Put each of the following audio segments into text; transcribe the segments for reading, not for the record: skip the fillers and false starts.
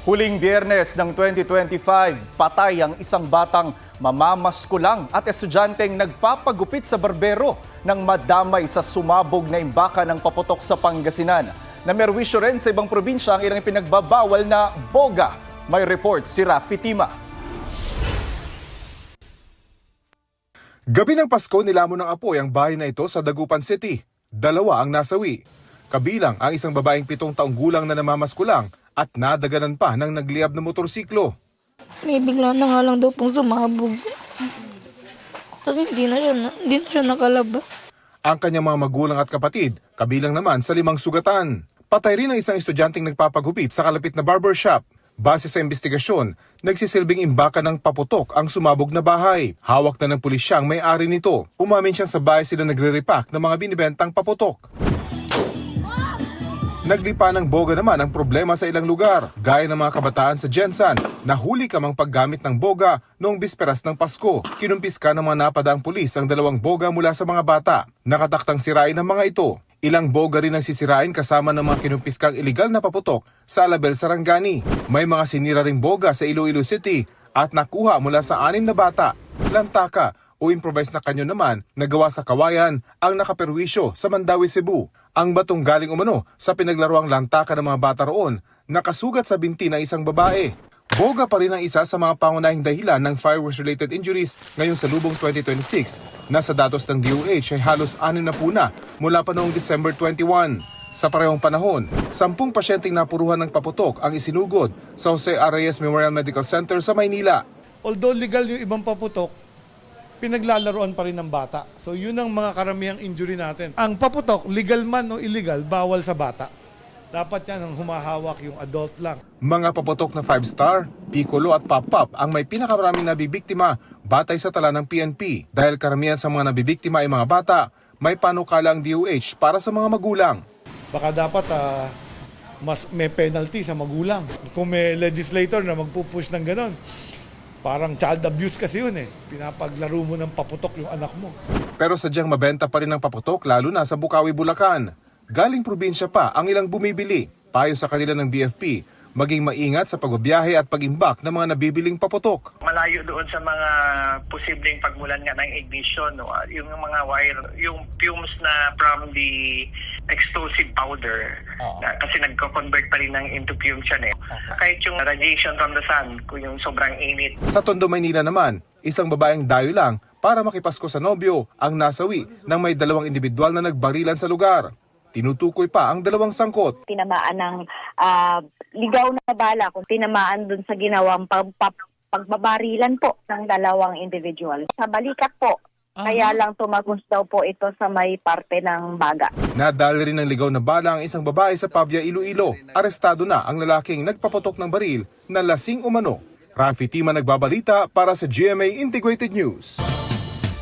Huling Biyernes ng 2025, patay ang isang batang mamamaskulang at estudyanteng nagpapagupit sa barbero nang madamay sa sumabog na imbaka ng paputok sa Pangasinan. Namerwisyo rin sa ibang probinsya ang ilang pinagbabawal na boga. May report si Rafi Tima. Gabi ng Pasko, nilamon ng apoy ang bahay na ito sa Dagupan City. 2 ang nasawi. Kabilang ang isang babaeng 7 taong gulang na namamaskulang at nadaganan pa ng nagliyab na motorsiklo. May bigla na nga lang daw pong sumabog. Kasi hindi na siya nakalabas. Ang kanyang mga magulang at kapatid, kabilang naman sa 5 sugatan. Patay rin ang isang estudyanteng nagpapagupit sa kalapit na barbershop. Base sa investigasyon, nagsisilbing imbaka ng paputok ang sumabog na bahay. Hawak na ng pulisya ang may-ari nito. Umamin siyang sa bahay sila nagre-repack ng mga binibentang paputok. Naglipa ng boga naman ang problema sa ilang lugar, gaya ng mga kabataan sa Jensan na huli kamang paggamit ng boga noong bisperas ng Pasko. Kinumpiska ng mga napadaang pulis ang 2 boga mula sa mga bata. Nakataktang sirain ang mga ito. Ilang boga rin ang sisirain kasama ng mga kinumpiskang iligal na paputok sa Alabel, Sarangani. May mga sinira ring boga sa Iloilo City at nakuha mula sa 6 na bata. Lantaka o improvised na kanyon naman na gawa sa kawayan ang nakaperwisyo sa Mandawi, Cebu. Ang batong galing umano sa pinaglaruang lantaka ng mga bata roon, nakasugat sa binti ng isang babae. Boga pa rin ang isa sa mga pangunahing dahilan ng fireworks-related injuries ngayon sa lubong 2026 na sa datos ng DOH ay halos 6 na po na mula pa noong December 21. Sa parehong panahon, 10 pasyenteng napuruhan ng paputok ang isinugod sa Jose A. Reyes Memorial Medical Center sa Maynila. Although legal yung ibang paputok, pinaglalaroan pa rin ng bata. So yun ang mga karamihang injury natin. Ang paputok, legal man o illegal, bawal sa bata. Dapat yan ang humahawak yung adult lang. Mga paputok na 5-star, piccolo at pop-up ang may pinakamaraming nabibiktima batay sa tala ng PNP. Dahil karamihan sa mga nabibiktima ay mga bata, may panukala ang DOH para sa mga magulang. Baka dapat mas may penalty sa magulang. Kung may legislator na magpupush ng ganon, parang child abuse kasi yun eh. Pinapaglaro mo ng paputok yung anak mo. Pero sadyang mabenta pa rin ang paputok lalo na sa Bukawi, Bulacan. Galing probinsya pa ang ilang bumibili. Payo sa kanila ng BFP, maging maingat sa pagbabiyahe at pag-imbak ng mga nabibiling paputok. Malayo doon sa mga posibleng pagmulan nga ng ignition, no? Yung mga wire, yung fumes na from the explosive powder, kasi nagko-convert pa rin into fumes yan eh. Kahit yung radiation from the sun, kung yung sobrang init. Sa Tondo, Maynila naman, isang babaeng dayo lang para makipasko sa nobyo ang nasawi nang may 2 individual na nagbarilan sa lugar. Tinutukoy pa ang 2 sangkot. Tinamaan ng ligaw na bala kung tinamaan dun sa ginawang pagbabarilan po ng 2 individual. Sa balikat po, kaya lang tumagos daw po ito sa may parte ng baga. Nadali rin ng ligaw na bala ang isang babae sa Pavia, Iloilo. Arestado na ang lalaking nagpaputok ng baril na lasing umano. Rafi Tima nagbabalita para sa GMA Integrated News.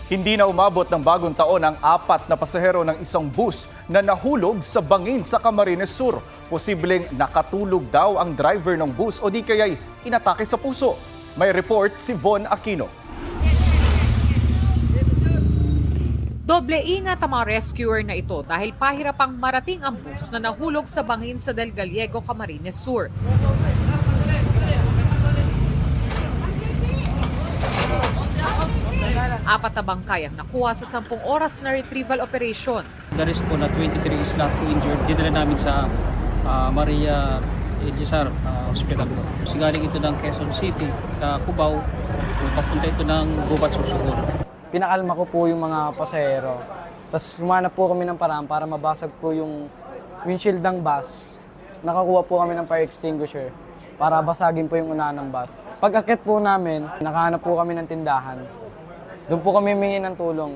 Hindi na umabot ng bagong taon ang 4 na pasahero ng isang bus na nahulog sa bangin sa Camarines Sur. Posibleng nakatulog daw ang driver ng bus o di kaya'y inatake sa puso. May report si Von Aquino. Doble ingat ang mga rescuer na ito dahil pahirapang marating ang bus na nahulog sa bangin sa Del Gallego, Camarines Sur. 4 na bangkay ang nakuha sa 10 oras na retrieval operation. The rest po na 23 is not injured. Dinala namin sa Maria Elizar Hospital. Kasi galing ito ng Quezon City sa Cubao. Papunta ito ng Gubat, Susugun. Pinakalma ko po yung mga pasahero. Tapos humanap po kami ng paraan para mabasag po yung windshield ng bus. Nakakuha po kami ng fire extinguisher para basagin po yung unahan ng bus. Pag-akit po namin, nakahanap po kami ng tindahan. Doon po kami humingi ng tulong.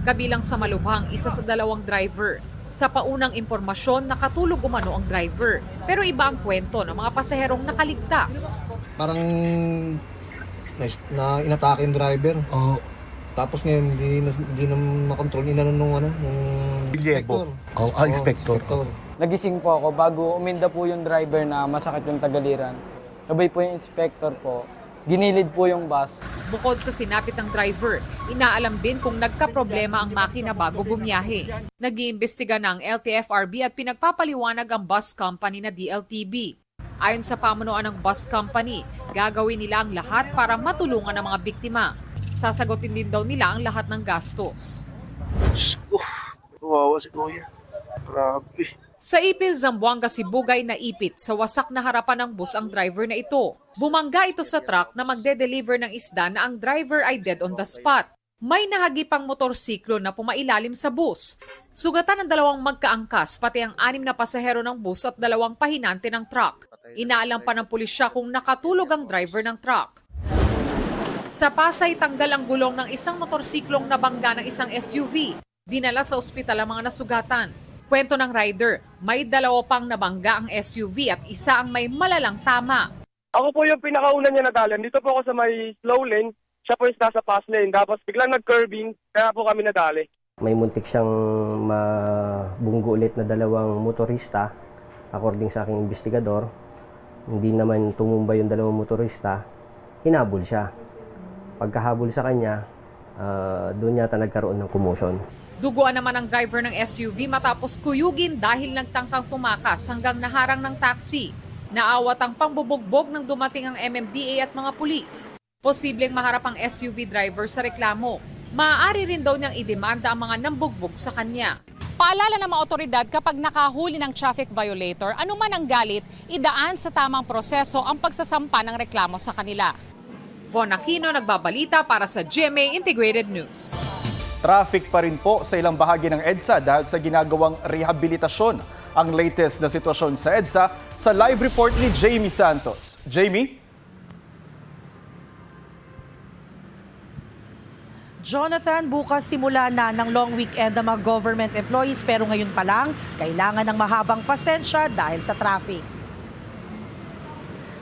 Kabilang sa malubhang isa sa 2 driver. Sa paunang impormasyon, nakatulog umano ang driver. Pero iba ang kwento ng mga pasaherong nakaligtas. Parang inatake yung driver. Tapos ngayon, hindi na makontrol. Inanon nung inspector. Inspector. Nagising po ako bago uminda po yung driver na masakit yung tagaliran. Sabay po yung inspector po. Ginilid po yung bus. Bukod sa sinapit ng driver, inaalam din kung nagkaproblema ang makina bago bumiyahe. Nag-iimbestiga ng LTFRB at pinagpapaliwanag ang bus company na DLTB. Ayon sa pamunuan ng bus company, gagawin nila ang lahat para matulungan ang mga biktima. Sasagutin din daw nila ang lahat ng gastos. Kawawa si Kuya. Grabe. Sa Ipil, Zamboanga, Sibugay na ipit sa wasak na harapan ng bus ang driver na ito. Bumangga ito sa truck na magde-deliver ng isda na ang driver ay dead on the spot. May nahagipang motorsiklo na pumailalim sa bus. Sugatan ng 2 magkaangkas, pati ang 6 na pasahero ng bus at 2 pahinante ng truck. Inaalam pa ng pulisya kung nakatulog ang driver ng truck. Sa Pasay, tanggal ang gulong ng isang motorsiklong nabangga ng isang SUV. Dinala sa ospital ang mga nasugatan. Kwento ng rider, may 2 pang nabangga ang SUV at isa ang may malalang tama. Ako po yung pinakauna niya nadali. Dito po ako sa may slow lane. Siya po yung nasa fast lane. Tapos biglang nag-curving, kaya po kami nadali. May muntik siyang mabunggo ulit na 2 motorista. According sa aking investigador, hindi naman tumumba yung 2 motorista. Hinabol siya. Pagkahabol sa kanya, doon yata nagkaroon ng commotion. Duguan naman ang driver ng SUV matapos kuyugin dahil nagtangkang tumakas hanggang naharang ng taxi. Naawat ang pambubugbog nang dumating ang MMDA at mga pulis. Posibleng maharap ang SUV driver sa reklamo. Maaari rin daw niyang idemanda ang mga nambugbog sa kanya. Paalala ng mga otoridad kapag nakahuli ng traffic violator, anuman ang galit, idaan sa tamang proseso ang pagsasampa ng reklamo sa kanila. Von Aquino, nagbabalita para sa GMA Integrated News. Traffic pa rin po sa ilang bahagi ng EDSA dahil sa ginagawang rehabilitasyon. Ang latest na sitwasyon sa EDSA sa live report ni Jamie Santos. Jamie? Jonathan, bukas simula na ng long weekend ng mga government employees pero ngayon pa lang, kailangan ng mahabang pasensya dahil sa traffic.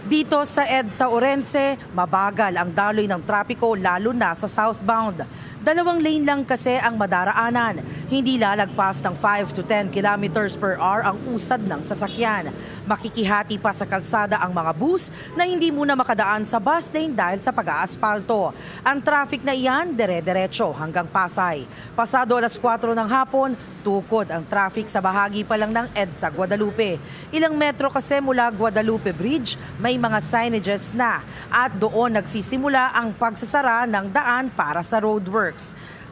Dito sa EDSA Orense, mabagal ang daloy ng trapiko lalo na sa southbound. 2 lane lang kasi ang madaraanan. Hindi lalagpas ng 5 to 10 kilometers per hour ang usad ng sasakyan. Makikihati pa sa kalsada ang mga bus na hindi muna makadaan sa bus lane dahil sa pag-aaspalto. Ang traffic na iyan, dire-diretso hanggang Pasay. Pasado alas 4 ng hapon, tukod ang traffic sa bahagi pa lang ng EDSA Guadalupe. Ilang metro kasi mula Guadalupe Bridge, may mga signages na at doon nagsisimula ang pagsasara ng daan para sa roadworks.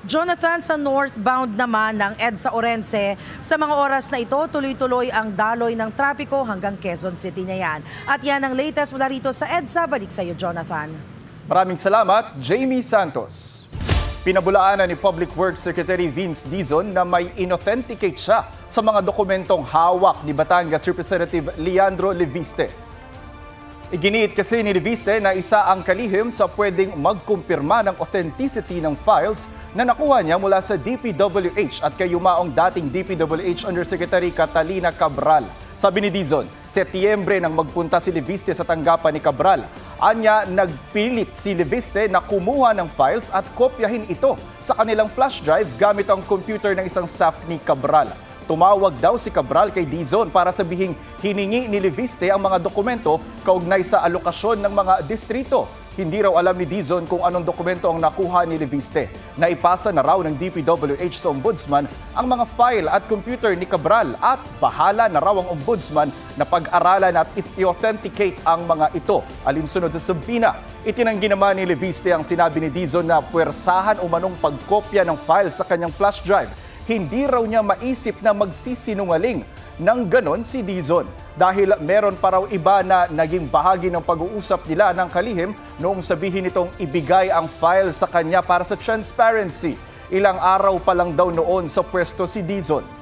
Jonathan, sa northbound naman ng EDSA Orense, sa mga oras na ito, tuloy-tuloy ang daloy ng trapiko hanggang Quezon City na yan. At yan ang latest mula rito sa EDSA. Balik sa iyo, Jonathan. Maraming salamat, Jamie Santos. Pinabulaanan ni Public Works Secretary Vince Dizon na may inauthenticate siya sa mga dokumentong hawak ni Batangas Representative Leandro Leviste. Iginiit kasi ni Leviste na isa ang kalihim sa pwedeng magkumpirma ng authenticity ng files na nakuha niya mula sa DPWH at kay yumaong dating DPWH Undersecretary Catalina Cabral. Sabi ni Dizon, Setyembre nang magpunta si Leviste sa tanggapan ni Cabral. Anya, nagpilit si Leviste na kumuha ng files at kopyahin ito sa kanilang flash drive gamit ang computer ng isang staff ni Cabral. Tumawag daw si Cabral kay Dizon para sabihing hiningi ni Leviste ang mga dokumento kaugnay sa alokasyon ng mga distrito. Hindi raw alam ni Dizon kung anong dokumento ang nakuha ni Leviste. Naipasa na raw ng DPWH sa Ombudsman ang mga file at computer ni Cabral at bahala na raw ang Ombudsman na pag-aralan at i-authenticate ang mga ito. Alinsunod sa subpina, itinanggi naman ni Leviste ang sinabi ni Dizon na puwersahan o manong pagkopya ng file sa kanyang flash drive. Hindi raw niya maisip na magsisinungaling ng ganon si Dizon dahil meron pa raw iba na naging bahagi ng pag-uusap nila ng kalihim noong sabihin nitong ibigay ang file sa kanya para sa transparency. Ilang araw pa lang daw noon sa pwesto si Dizon.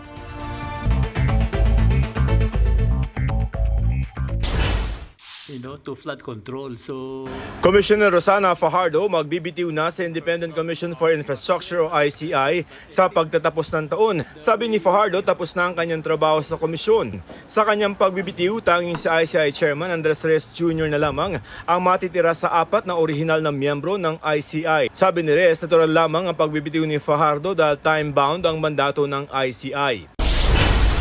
To flood control. So Commissioner Rosana Fajardo magbibitiw na sa Independent Commission for Infrastructure o ICI sa pagtatapos ng taon. Sabi ni Fajardo, tapos na ang kanyang trabaho sa komisyon. Sa kanyang pagbibitiw, tanging si ICI Chairman Andres Reyes Jr. na lamang ang matitira sa 4 na orihinal na miyembro ng ICI. Sabi ni Reyes, natural lamang ang pagbibitiw ni Fajardo dahil time-bound ang mandato ng ICI.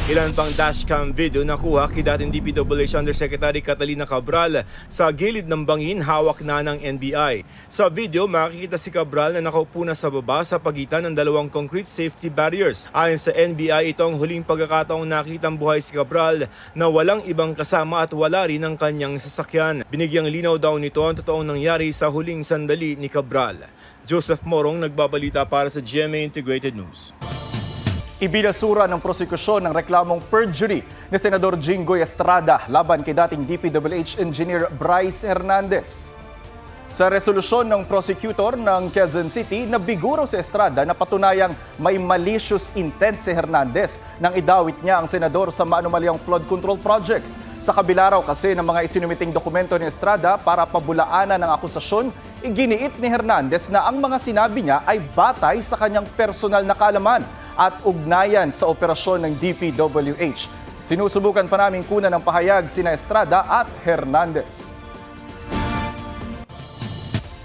Ilan pang dashcam video nakuha kay dating DPWH Undersecretary Catalina Cabral sa gilid ng bangin hawak na ng NBI. Sa video, makikita si Cabral na nakaupo na sa baba sa pagitan ng dalawang concrete safety barriers. Ayon sa NBI, ito ang huling pagkakataong nakitang buhay si Cabral na walang ibang kasama at wala rin ang kanyang sasakyan. Binigyang linaw daw nito ang totoong nangyari sa huling sandali ni Cabral. Joseph Morong nagbabalita para sa GMA Integrated News. Ibinasura ng prosekusyon ng reklamong perjury ni Senador Jinggoy Estrada laban kay dating DPWH Engineer Bryce Hernandez. Sa resolusyon ng prosecutor ng Quezon City, nabigo raw si Estrada na patunayang may malicious intent si Hernandez nang idawit niya ang senador sa maanumalyang flood control projects. Sa kabila raw kasi ng mga isinumiting dokumento ni Estrada para pabulaanan ng akusasyon, iginiit ni Hernandez na ang mga sinabi niya ay batay sa kanyang personal na kaalaman at ugnayan sa operasyon ng DPWH. Sinusubukan pa namin kunan ng pahayag sina Estrada at Hernandez.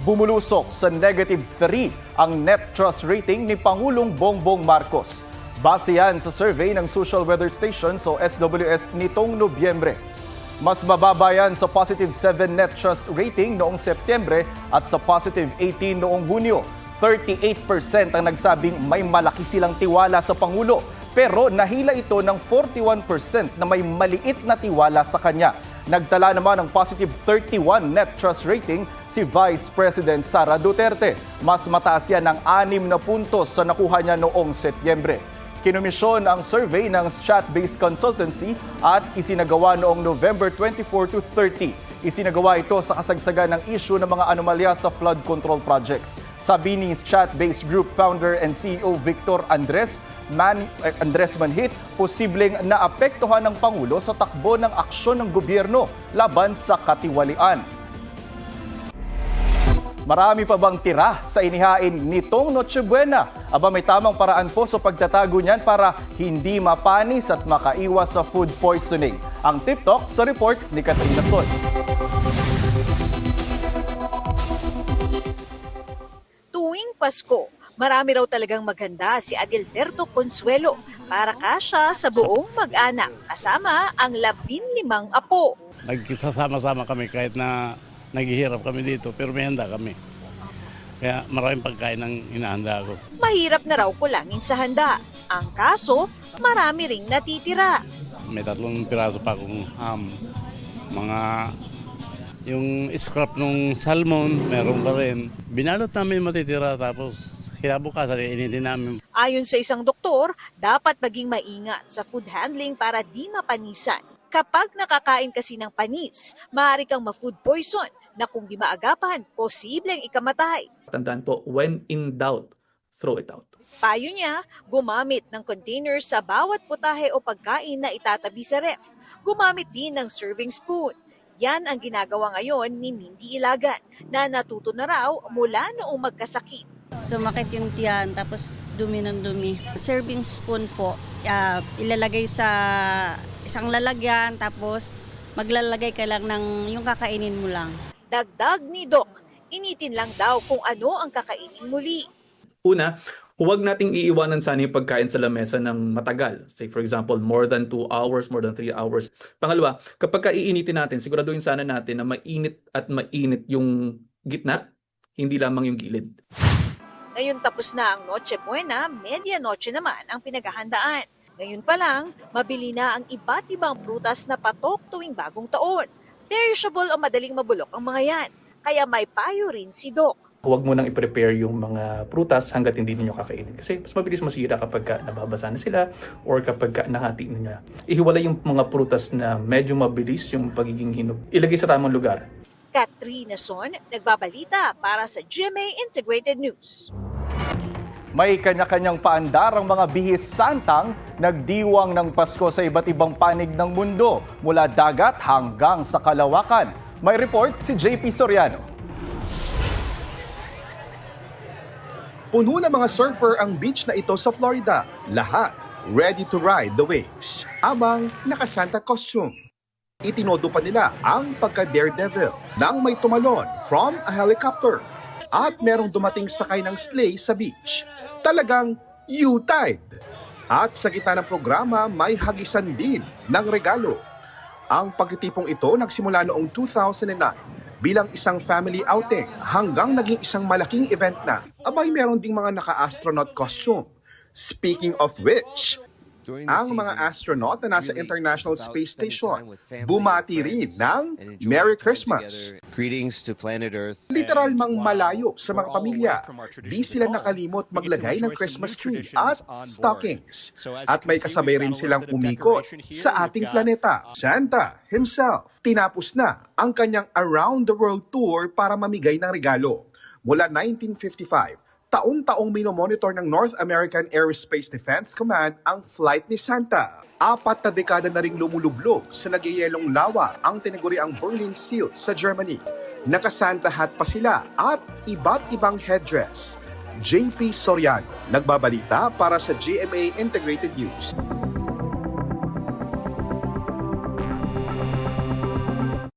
Bumulusok sa -3 ang net trust rating ni Pangulong Bongbong Marcos. Base yan sa survey ng Social Weather Station o SWS nitong Nobyembre. Mas mababa yan sa +7 net trust rating noong Setyembre at sa +18 noong Hunyo. 38% ang nagsabing may malaki silang tiwala sa Pangulo, pero nahila ito ng 41% na may maliit na tiwala sa kanya. Nagtala naman ng +31 net trust rating si Vice President Sara Duterte. Mas mataas yan ng 6 na puntos sa nakuha niya noong Setyembre. Kinomisyon ang survey ng chat-based consultancy at isinagawa noong November 24 to 30. Isinagawa ito sa kasagsagan ng issue ng mga anomalya sa flood control projects. Sabi ni chat-based group founder and CEO Victor Andres Manhit, posibleng naapektuhan ng Pangulo sa takbo ng aksyon ng gobyerno laban sa katiwalian. Marami pa bang tira sa inihain nitong Noche Buena? Aba, may tamang paraan po sa pagtatago niyan para hindi mapanis at makaiwas sa food poisoning. Ang Tip Talk sa report ni Katrina Son. Tuwing Pasko, marami raw talagang maghanda si Adilberto Consuelo para kasya sa buong mag-anak kasama ang 15 apo. Nagsasama-sama kami kahit na naghihirap kami dito, pero may handa kami. Kaya maraming pagkain ang inahanda ko. Mahirap na raw kulangin sa handa. Ang kaso, marami ring natitira. May 3 piraso pa akong ham. Yung scrap ng salmon, meron pa rin. Binalot namin matitira tapos kinabukasan initin namin. Ayon sa isang doktor, dapat maging maingat sa food handling para di mapanisan. Kapag nakakain kasi ng panis, maaari kang ma-food poison na kung di maagapan, posibleng ikamatay. Tandaan po, when in doubt, throw it out. Payo niya, gumamit ng container sa bawat putahe o pagkain na itatabi sa ref. Gumamit din ng serving spoon. Yan ang ginagawa ngayon ni Mindy Ilagan na natuto na raw mula noong magkasakit. Sumakit yung tiyan, tapos dumi ng dumi. Serving spoon po, ilalagay sa isang lalagyan, tapos maglalagay ka lang ng yung kakainin mo lang. Dagdag ni Doc, initin lang daw kung ano ang kakainin muli. Una, huwag nating iiwanan sana yung pagkain sa lamesa ng matagal. Say for example, more than 2 hours, more than 3 hours. Pangalawa, kapag iinitin natin, siguraduhin sana natin na mainit yung gitna, hindi lamang yung gilid. Ngayon tapos na ang Noche Buena, Medianoche naman ang pinaghahandaan. Ngayon pa lang, mabili na ang iba't ibang prutas na patok tuwing bagong taon. Perishable o madaling mabulok ang mga yan. Kaya may payo rin si Doc. Huwag mo nang i-prepare yung mga prutas hanggat hindi niyo kakainin. Kasi mas mabilis masira kapag nababasa na sila or kapag nahati na niya. Ihiwalay yung mga prutas na medyo mabilis yung pagiging hinog. Ilagay sa tamang lugar. Katrina Son, nagbabalita para sa GMA Integrated News. May kanya-kanyang paandar ang mga bihis santang nagdiwang ng Pasko sa iba't ibang panig ng mundo, mula dagat hanggang sa kalawakan. May report si JP Soriano. Puno ng mga surfer ang beach na ito sa Florida. Lahat ready to ride the waves, habang naka-Santa costume. Itinodo pa nila ang pagka-daredevil nang may tumalon from a helicopter. At merong dumating sakay ng sleigh sa beach. Talagang U-tide. At sa gitna ng programa, may hagisan din ng regalo. Ang pagtitipong ito nagsimula noong 2009 bilang isang family outing hanggang naging isang malaking event na abay meron ding mga naka-astronaut costume. Speaking of which, ang mga astronaut na nasa International Space Station bumati rin ng Merry Christmas. Greetings to planet Earth. Literal mang malayo sa mga pamilya. Di sila nakalimot maglagay ng Christmas tree at stockings. At may kasabay rin silang umikot sa ating planeta. Santa himself tinapos na ang kanyang around the world tour para mamigay ng regalo. Mula 1955, taon-taong minomonitor ng North American Aerospace Defense Command ang flight ni Santa. 4 na dekada na ring lumulublog sa nagyayelong lawa ang tinaguriang Berlin Seal sa Germany. Naka-Santa hat pa sila at iba't ibang headdress. JP Soriano, nagbabalita para sa GMA Integrated News.